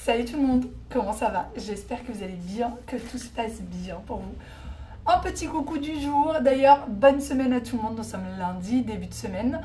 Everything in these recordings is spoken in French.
Salut tout le monde, comment ça va? J'espère que vous allez bien, que tout se passe bien pour vous. Un petit coucou du jour, d'ailleurs bonne semaine à tout le monde, nous sommes lundi, début de semaine.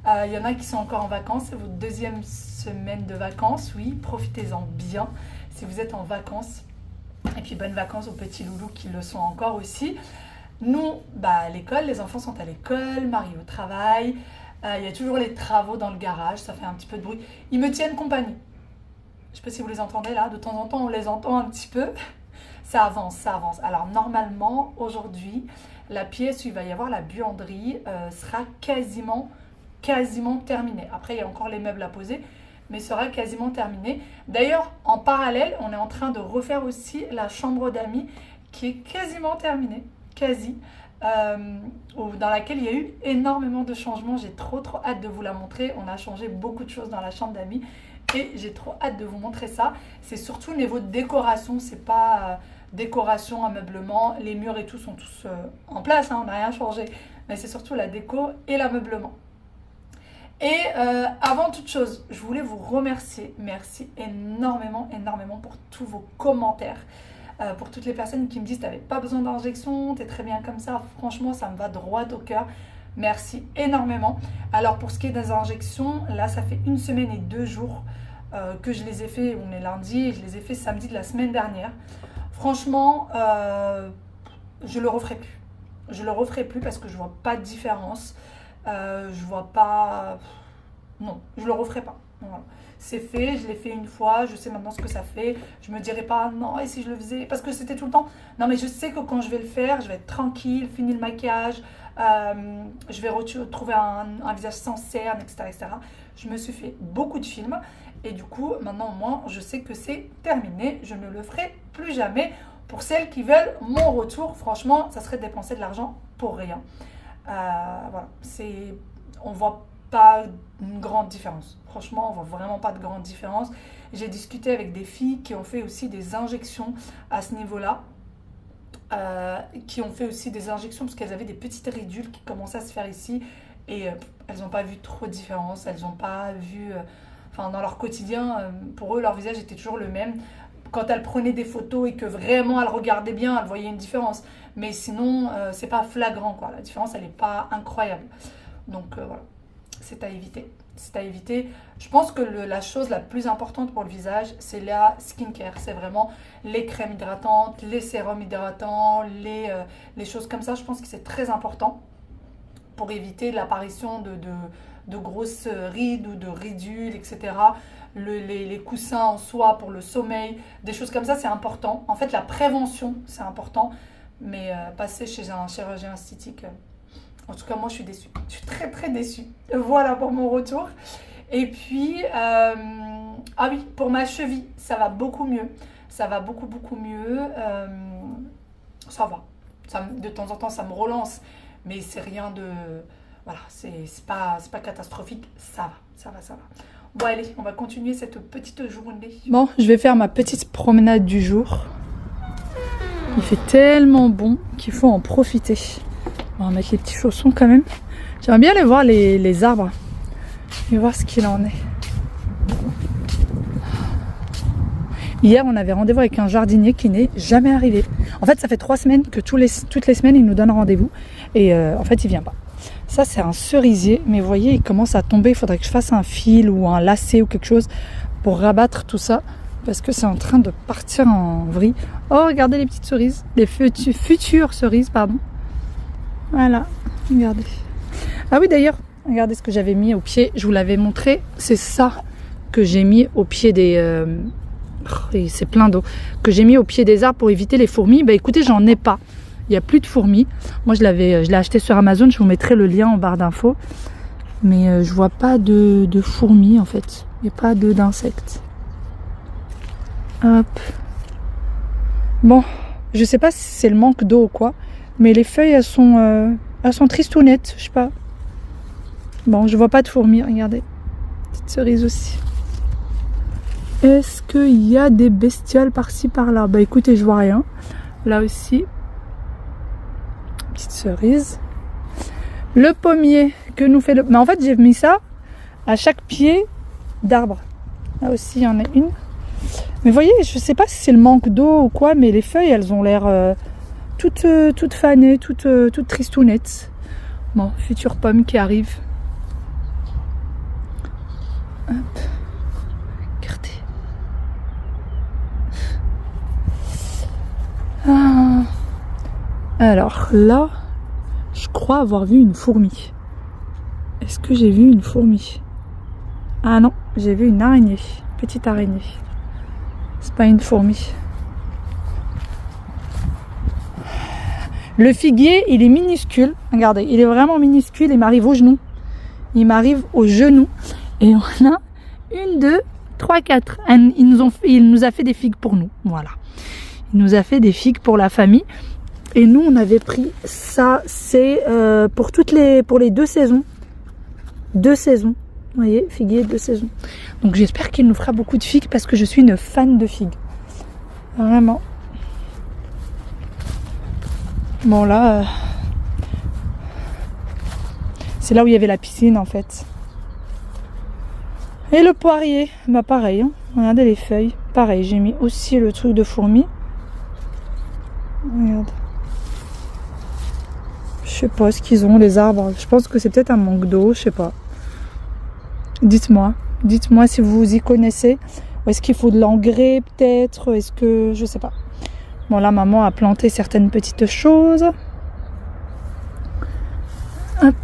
Il y en a qui sont encore en vacances, c'est votre deuxième semaine de vacances, oui, profitez-en bien si vous êtes en vacances. Et puis bonnes vacances aux petits loulous qui le sont encore aussi. Nous, à l'école, les enfants sont à l'école, Marie au travail, il y a toujours les travaux dans le garage, ça fait un petit peu de bruit. Ils me tiennent compagnie. Je ne sais pas si vous les entendez là, de temps en temps on les entend un petit peu. Ça avance, ça avance. Alors normalement, aujourd'hui, la pièce où il va y avoir la buanderie sera quasiment terminée. Après, il y a encore les meubles à poser, mais sera quasiment terminée. D'ailleurs, en parallèle, on est en train de refaire aussi la chambre d'amis qui est quasiment terminée, dans laquelle il y a eu énormément de changements. J'ai trop hâte de vous la montrer. On a changé beaucoup de choses dans la chambre d'amis. Et j'ai trop hâte de vous montrer ça. C'est surtout au niveau de décoration, c'est pas décoration, ameublement. Les murs et tout sont tous en place, hein, on n'a rien changé. Mais c'est surtout la déco et l'ameublement. Et avant toute chose, je voulais vous remercier. Merci énormément pour tous vos commentaires. Pour toutes les personnes qui me disent « T'avais pas besoin d'injection, t'es très bien comme ça ». Franchement, ça me va droit au cœur. Merci énormément. Alors pour ce qui est des injections, là ça fait 1 semaine et 2 jours que je les ai fait. On est lundi et je les ai fait samedi de la semaine dernière. Franchement, je le referai plus. Je le referai plus parce que je vois pas de différence. Je vois pas... Non, je le referai pas. Voilà. C'est fait, je l'ai fait une fois, je sais maintenant ce que ça fait. Je me dirai pas non, et si je le faisais, parce que c'était tout le temps. Non, mais je sais que quand je vais le faire, je vais être tranquille, finir le maquillage, je vais retrouver un visage sans cerne, etc. Je me suis fait beaucoup de films et du coup, maintenant au moins, je sais que c'est terminé. Je ne le ferai plus jamais. Pour celles qui veulent mon retour, franchement, ça serait dépenser de l'argent pour rien. Voilà, on voit pas une grande différence. Franchement, on voit vraiment pas de grande différence. J'ai discuté avec des filles qui ont fait aussi des injections à ce niveau-là. Qui ont fait aussi des injections parce qu'elles avaient des petites ridules qui commençaient à se faire ici et elles n'ont pas vu trop de différence, elles n'ont pas vu, dans leur quotidien, pour eux leur visage était toujours le même. Quand elles prenaient des photos et que vraiment elles regardaient bien, elles voyaient une différence, mais sinon c'est pas flagrant quoi, la différence elle n'est pas incroyable. Donc voilà, c'est à éviter. C'est à éviter. Je pense que la chose la plus importante pour le visage, c'est la skincare. C'est vraiment les crèmes hydratantes, les sérums hydratants, les choses comme ça. Je pense que c'est très important pour éviter l'apparition de grosses rides ou de ridules, etc. Les coussins en soie pour le sommeil, des choses comme ça, c'est important. En fait, la prévention, c'est important. Mais passer chez un chirurgien esthétique... En tout cas, moi, je suis déçue. Je suis très déçue. Voilà pour mon retour. Et puis, ah oui, pour ma cheville, ça va beaucoup mieux. Ça va beaucoup mieux. Ça va. De temps en temps, ça me relance. Mais c'est rien de... Voilà, c'est pas catastrophique. Ça va. Bon, allez, on va continuer cette petite journée. Bon, je vais faire ma petite promenade du jour. Il fait tellement bon qu'il faut en profiter. On va mettre les petits chaussons quand même. J'aimerais bien aller voir les arbres et voir ce qu'il en est. Hier, on avait rendez-vous avec un jardinier qui n'est jamais arrivé. En fait, ça fait 3 semaines que toutes les semaines, il nous donne rendez-vous. Et en fait, il vient pas. Ça, c'est un cerisier. Mais vous voyez, il commence à tomber. Il faudrait que je fasse un fil ou un lacet ou quelque chose pour rabattre tout ça. Parce que c'est en train de partir en vrille. Oh, regardez les petites cerises. Les futures cerises, pardon. Voilà, regardez. Ah oui, d'ailleurs, regardez ce que j'avais mis au pied. Je vous l'avais montré. C'est ça que j'ai mis au pied des... c'est plein d'eau. Que j'ai mis au pied des arbres pour éviter les fourmis. Écoutez, j'en ai pas. Il n'y a plus de fourmis. Moi, je l'ai acheté sur Amazon. Je vous mettrai le lien en barre d'infos. Mais je vois pas de fourmis, en fait. Il n'y a pas d'insectes. Hop. Bon, je sais pas si c'est le manque d'eau ou quoi. Mais les feuilles, elles sont tristounettes, je sais pas. Bon, je vois pas de fourmis, regardez. Petite cerise aussi. Est-ce qu'il y a des bestioles par-ci, par-là? Écoutez, je vois rien. Là aussi. Petite cerise. Le pommier que nous fait le... Mais en fait, j'ai mis ça à chaque pied d'arbre. Là aussi, il y en a une. Mais vous voyez, je sais pas si c'est le manque d'eau ou quoi, mais les feuilles, elles ont l'air toutes fanées, toutes tristounettes. Bon, future pomme qui arrive. Hop. Regardez. Ah. Alors là, je crois avoir vu une fourmi. Est-ce que j'ai vu une fourmi? Ah non, j'ai vu une araignée. Petite araignée. C'est pas une fourmi. Le figuier, il est minuscule. Regardez, il est vraiment minuscule. Il m'arrive au genou. Il m'arrive au genou. Et on a 1, 2, 3, 4. Il nous a fait des figues pour nous. Voilà. Il nous a fait des figues pour la famille. Et nous, on avait pris ça. C'est pour les 2 saisons. 2 saisons. Vous voyez, figuier 2 saisons. Donc j'espère qu'il nous fera beaucoup de figues parce que je suis une fan de figues. Vraiment. Bon là, c'est là où il y avait la piscine en fait. Et le poirier, bah pareil, hein. Regardez les feuilles. Pareil, j'ai mis aussi le truc de fourmi. Regarde. Je sais pas ce qu'ils ont les arbres. Je pense que c'est peut-être un manque d'eau, je sais pas. Dites-moi si vous y connaissez. Est-ce qu'il faut de l'engrais peut-être? Est-ce que... je sais pas. Bon là, maman a planté certaines petites choses. Hop.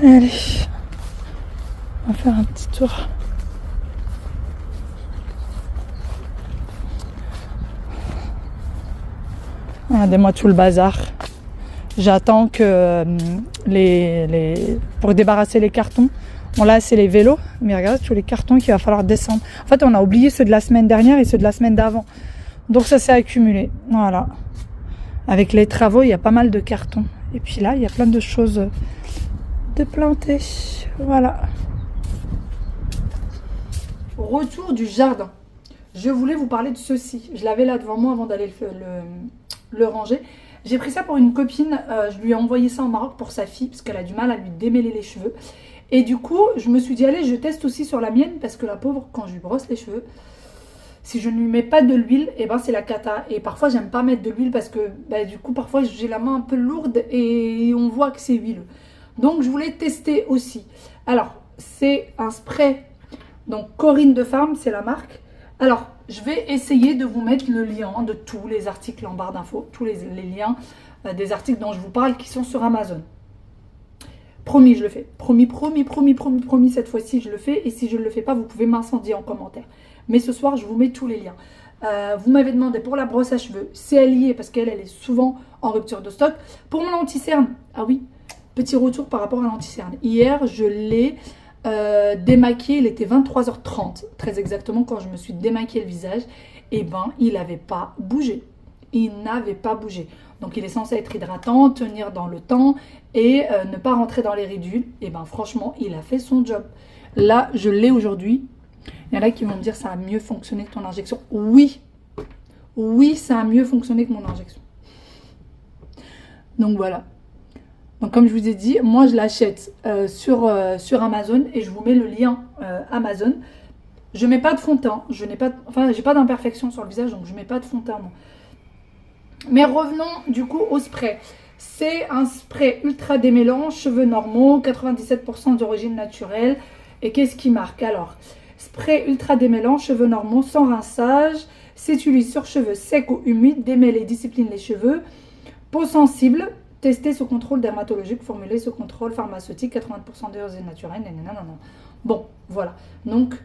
Allez. On va faire un petit tour. Regardez-moi tout le bazar. J'attends que pour débarrasser les cartons. Bon là c'est les vélos, mais regardez tous les cartons qu'il va falloir descendre. En fait on a oublié ceux de la semaine dernière et ceux de la semaine d'avant. Donc ça s'est accumulé. Voilà. Avec les travaux il y a pas mal de cartons. Et puis là il y a plein de choses de planter. Voilà. Retour du jardin. Je voulais vous parler de ceci. Je l'avais là devant moi avant d'aller le ranger. J'ai pris ça pour une copine. Je lui ai envoyé ça au Maroc pour sa fille parce qu'elle a du mal à lui démêler les cheveux. Et du coup, je me suis dit, allez, je teste aussi sur la mienne parce que la pauvre, quand je lui brosse les cheveux, si je ne lui mets pas de l'huile, et ben c'est la cata. Et parfois, j'aime pas mettre de l'huile parce que du coup, parfois, j'ai la main un peu lourde et on voit que c'est huileux. Donc, je voulais tester aussi. Alors, c'est un spray. Donc, Corinne de Farm, c'est la marque. Alors, je vais essayer de vous mettre le lien de tous les articles en barre d'infos, tous les liens des articles dont je vous parle qui sont sur Amazon. Promis, je le fais. Promis, cette fois-ci, je le fais. Et si je ne le fais pas, vous pouvez m'incendier en commentaire. Mais ce soir, je vous mets tous les liens. Vous m'avez demandé pour la brosse à cheveux, c'est lié parce qu'elle est souvent en rupture de stock. Pour mon anti-cerne, ah oui, petit retour par rapport à l'anti-cerne. Hier, je l'ai démaquillé, il était 23h30, très exactement, quand je me suis démaquillé le visage. Et ben, il n'avait pas bougé. Il n'avait pas bougé. Donc il est censé être hydratant, tenir dans le temps et ne pas rentrer dans les ridules. Et ben franchement, il a fait son job. Là, je l'ai aujourd'hui. Il y en a qui vont me dire ça a mieux fonctionné que ton injection. Oui, oui, ça a mieux fonctionné que mon injection. Donc voilà. Donc comme je vous ai dit, moi je l'achète sur Amazon et je vous mets le lien Amazon. Je mets pas de fond de teint. Je n'ai pas, enfin, j'ai pas d'imperfection sur le visage, donc je mets pas de fond de teint. Moi. Mais revenons du coup au spray. C'est un spray ultra démêlant, cheveux normaux, 97% d'origine naturelle. Et qu'est-ce qui marque? Alors, spray ultra démêlant, cheveux normaux, sans rinçage. S'utilise sur cheveux secs ou humides, démêle et discipline les cheveux. Peau sensible, testé sous contrôle dermatologique, formulé sous contrôle pharmaceutique, 80% d'origine naturelle. Nanana. Bon, voilà. Donc,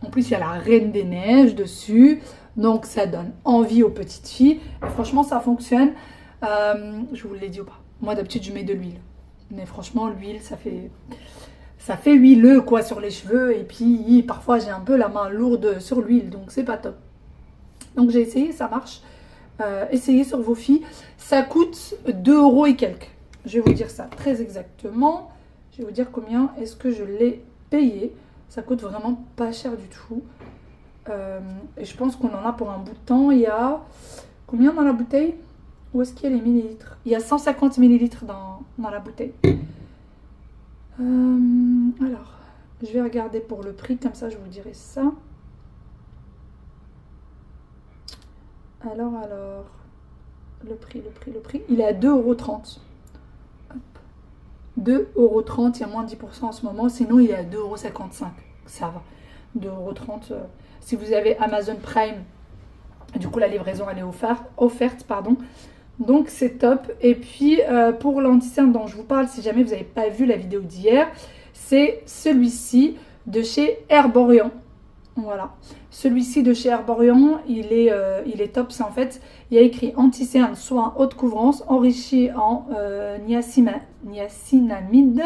en plus, il y a la Reine des Neiges dessus. Donc, ça donne envie aux petites filles. Et franchement, ça fonctionne. Je vous l'ai dit ou pas? Moi, d'habitude, je mets de l'huile. Mais franchement, l'huile, ça fait huileux, quoi, sur les cheveux. Et puis, parfois, j'ai un peu la main lourde sur l'huile. Donc, c'est pas top. Donc, j'ai essayé, ça marche. Essayez sur vos filles. Ça coûte 2 € et quelques. Je vais vous dire ça très exactement. Je vais vous dire combien est-ce que je l'ai payé. Ça coûte vraiment pas cher du tout. Et je pense qu'on en a pour un bout de temps. Il y a combien dans la bouteille? Où est-ce qu'il y a les millilitres? Il y a 150 millilitres dans la bouteille. Alors, je vais regarder pour le prix, comme ça je vous dirai ça. Alors, le prix, il est à 2,30 €. 2,30 €, il y a moins de 10% en ce moment, sinon il est à 2,55 €. Ça va, 2,30 €. Si vous avez Amazon Prime, du coup la livraison elle est offerte, pardon. Donc c'est top. Et puis pour l'anti-cerne dont je vous parle, si jamais vous n'avez pas vu la vidéo d'hier, c'est celui-ci de chez Herborian. Voilà, celui-ci de chez Herborian, il est top. C'est en fait, il y a écrit anti-cerne soin haute couvrance enrichi en niacinamide.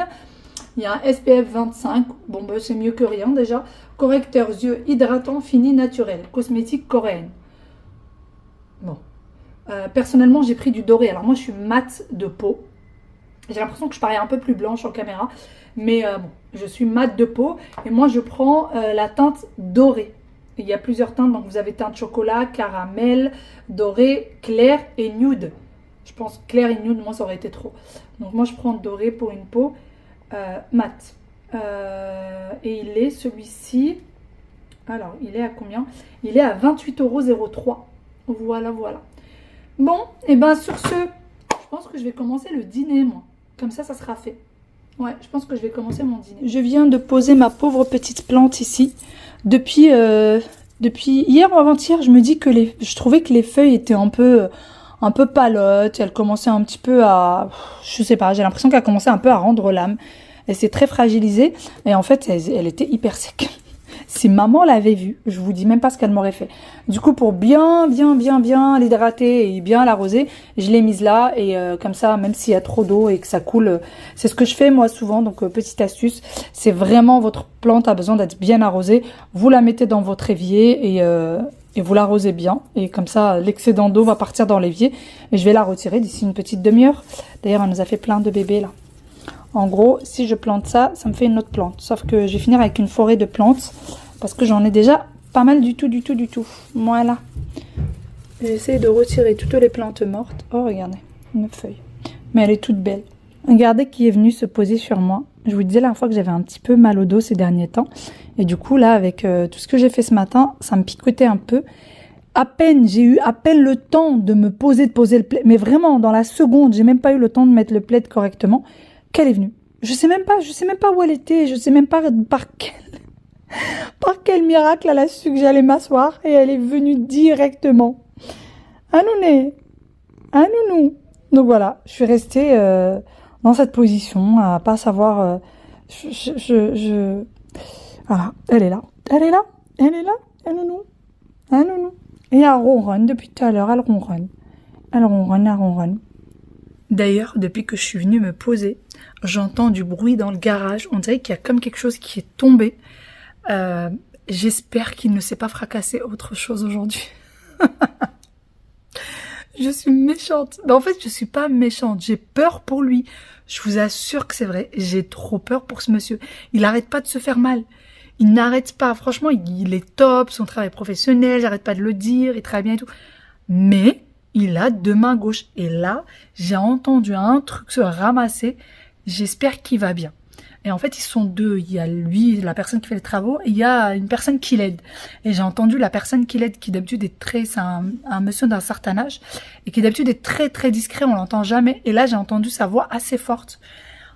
Il y a un SPF 25, bon bah, c'est mieux que rien déjà. Correcteur yeux hydratant fini naturel, cosmétique coréenne. Bon, personnellement j'ai pris du doré. Alors moi je suis mat de peau. J'ai l'impression que je parais un peu plus blanche en caméra. Mais bon, je suis mat de peau. Et moi je prends la teinte dorée. Il y a plusieurs teintes. Donc vous avez teinte chocolat, caramel, doré, clair et nude. Je pense clair et nude, moi ça aurait été trop. Donc moi je prends doré pour une peau mat. Et il est celui-ci. Alors il est à combien? Il est à 28,03 €. Voilà, voilà. Bon, et ben sur ce, je pense que je vais commencer le dîner, moi. Comme ça sera fait. Ouais, je pense que je vais commencer mon dîner. Je viens de poser ma pauvre petite plante ici. Depuis hier ou avant-hier, je me dis que je trouvais que les feuilles étaient un peu palotes. Elles commençaient un petit peu à... Je sais pas, j'ai l'impression qu'elles commençaient un peu à rendre l'âme. Elle s'est très fragilisée. Et en fait, elle était hyper sec. Si maman l'avait vue, je vous dis même pas ce qu'elle m'aurait fait. Du coup, pour bien l'hydrater et bien l'arroser, je l'ai mise là. Et comme ça, même s'il y a trop d'eau et que ça coule, c'est ce que je fais moi souvent. Donc, petite astuce, c'est vraiment votre plante a besoin d'être bien arrosée. Vous la mettez dans votre évier et vous l'arrosez bien. Et comme ça, l'excédent d'eau va partir dans l'évier. Et je vais la retirer d'ici une petite demi-heure. D'ailleurs, elle nous a fait plein de bébés là. En gros, si je plante ça, ça me fait une autre plante. Sauf que je vais finir avec une forêt de plantes. Parce que j'en ai déjà pas mal du tout. Voilà. J'essaie de retirer toutes les plantes mortes. Oh, regardez, une feuille. Mais elle est toute belle. Regardez qui est venu se poser sur moi. Je vous disais la dernière fois que j'avais un petit peu mal au dos ces derniers temps. Et du coup, là, avec tout ce que j'ai fait ce matin, ça me picotait un peu. J'ai eu à peine le temps de me poser le plaid. Mais vraiment, dans la seconde, j'ai même pas eu le temps de mettre le plaid correctement. Qu'elle est venue. Je sais même pas où elle était. Je sais même pas par quel miracle elle a su que j'allais m'asseoir. Et elle est venue directement. Un nounou. Donc voilà, je suis restée dans cette position, à pas savoir... Voilà, elle est là. Un nounou. Et elle ronronne depuis tout à l'heure, elle ronronne. D'ailleurs, depuis que je suis venue me poser, j'entends du bruit dans le garage. On dirait qu'il y a comme quelque chose qui est tombé. J'espère qu'il ne s'est pas fracassé autre chose aujourd'hui. Je suis méchante. Mais en fait, je suis pas méchante. J'ai peur pour lui. Je vous assure que c'est vrai. J'ai trop peur pour ce monsieur. Il n'arrête pas de se faire mal. Il n'arrête pas. Franchement, il est top. Son travail professionnel, j'arrête pas de le dire. Il travaille bien et tout. Mais il a deux mains gauches. Et là, j'ai entendu un truc se ramasser. J'espère qu'il va bien. Et en fait, ils sont deux. Il y a lui, la personne qui fait les travaux, et il y a une personne qui l'aide. Et j'ai entendu la personne qui l'aide, qui d'habitude est c'est un monsieur d'un certain âge, et qui d'habitude est très très discret, on l'entend jamais. Et là, j'ai entendu sa voix assez forte.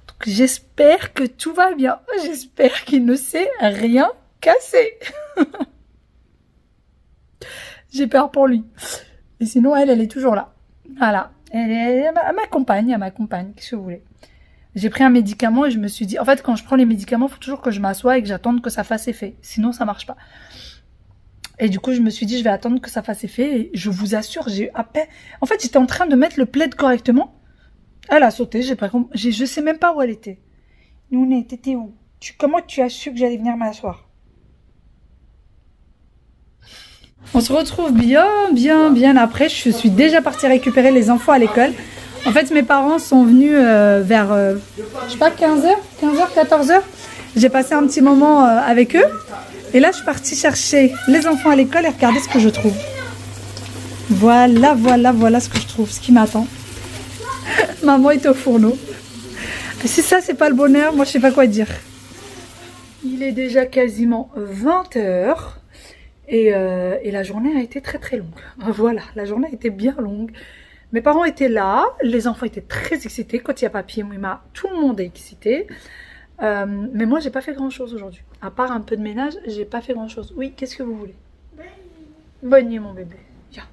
Donc j'espère que tout va bien. J'espère qu'il ne s'est rien cassé. J'ai peur pour lui. Et sinon, elle est toujours là. Voilà. Elle m'accompagne, qu'est-ce que vous voulez. J'ai pris un médicament et je me suis dit... En fait, quand je prends les médicaments, il faut toujours que je m'assoie et que j'attende que ça fasse effet. Sinon, ça marche pas. Et du coup, je me suis dit, je vais attendre que ça fasse effet. Et je vous assure, j'ai eu à peine... En fait, j'étais en train de mettre le plaid correctement. Elle a sauté, je sais même pas où elle était. Nouné, t'étais où? Comment tu as su que j'allais venir m'asseoir? On se retrouve bien après. Je suis déjà partie récupérer les enfants à l'école. En fait, mes parents sont venus vers, je sais pas, 15h, 14h. J'ai passé un petit moment avec eux. Et là, je suis partie chercher les enfants à l'école et regarder ce que je trouve. Voilà, voilà, voilà ce que je trouve, ce qui m'attend. Maman est au fourneau. Si ça, c'est pas le bonheur, moi, je sais pas quoi dire. Il est déjà quasiment 20 h et la journée a été très très longue. Voilà, la journée a été bien longue. Mes parents étaient là, les enfants étaient très excités. Quand il y a papier Mouima, tout le monde est excité. Mais moi, j'ai pas fait grand chose aujourd'hui. À part un peu de ménage, j'ai pas fait grand chose. Oui, qu'est-ce que vous voulez? Bonne nuit, mon bébé. Viens.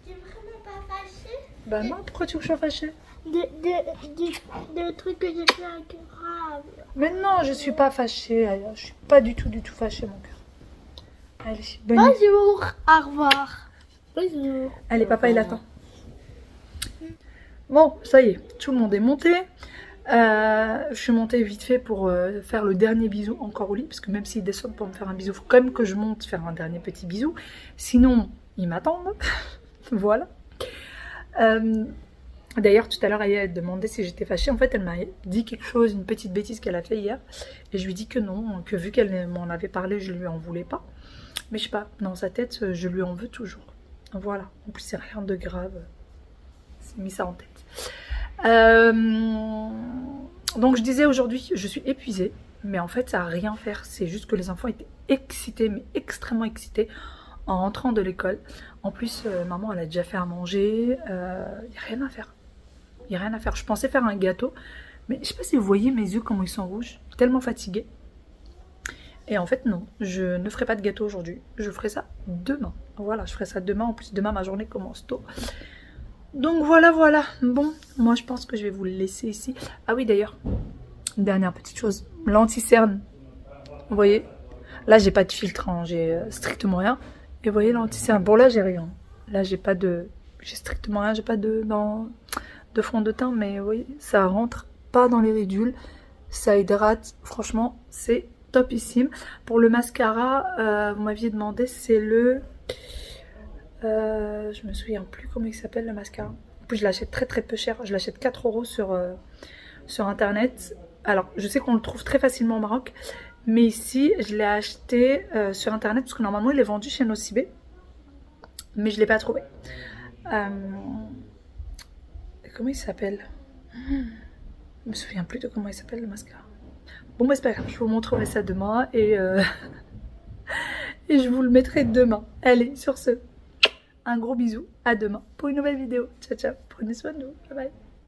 T'es vraiment pas fâchée? Bah non, pourquoi tu veux que je sois fâchée? De trucs que j'ai fait grave. Mais non, je suis pas fâchée. Je suis pas du tout fâchée, mon cœur. Allez, bonne nuit. Bonjour, au revoir. Bonjour. Allez, papa, il attend. Bon, ça y est, tout le monde est monté. Je suis montée vite fait pour faire le dernier bisou encore au lit, parce que même s'ils descendent pour me faire un bisou, il faut quand même que je monte faire un dernier petit bisou. Sinon, ils m'attendent. Voilà. D'ailleurs, tout à l'heure, Aya a demandé si j'étais fâchée. En fait, elle m'a dit quelque chose, une petite bêtise qu'elle a fait hier. Et je lui ai dit que non, que vu qu'elle m'en avait parlé, je lui en voulais pas. Mais je sais pas, dans sa tête, je lui en veux toujours. Voilà. En plus, c'est rien de grave. C'est mis ça en tête. Donc je disais aujourd'hui, je suis épuisée, mais en fait ça n'a rien à faire, c'est juste que les enfants étaient excités, mais extrêmement excités en rentrant de l'école. En plus, maman elle a déjà fait à manger, il n'y a rien à faire. Il n'y a rien à faire. Je pensais faire un gâteau, mais je sais pas si vous voyez mes yeux comment ils sont rouges, tellement fatiguée. Et en fait non, je ne ferai pas de gâteau aujourd'hui, je ferai ça demain. Voilà, je ferai ça demain, en plus demain ma journée commence tôt. Donc voilà, voilà. Bon, moi je pense que je vais vous le laisser ici. Ah oui, d'ailleurs, dernière petite chose. L'anti-cerne. Vous voyez? Là, j'ai pas de filtre, hein, j'ai strictement rien. Et vous voyez l'anti-cerne. Bon, là, j'ai rien. Là, j'ai pas de... J'ai strictement rien, j'ai pas de fond de teint. Mais vous voyez, ça rentre pas dans les ridules. Ça hydrate. Franchement, c'est topissime. Pour le mascara, vous m'aviez demandé, c'est le... je me souviens plus comment il s'appelle le mascara. En plus je l'achète très très peu cher. Je l'achète 4 € sur internet. Alors je sais qu'on le trouve très facilement au Maroc. Mais ici je l'ai acheté sur internet. Parce que normalement il est vendu chez Nocibé. Mais je ne l'ai pas trouvé. Comment il s'appelle? Je me souviens plus de comment il s'appelle le mascara. Bon bah c'est pas grave. Je vous montrerai ça demain. Et je vous le mettrai demain. Allez, sur ce. Un gros bisou, à demain pour une nouvelle vidéo. Ciao ciao, prenez soin de vous, bye bye.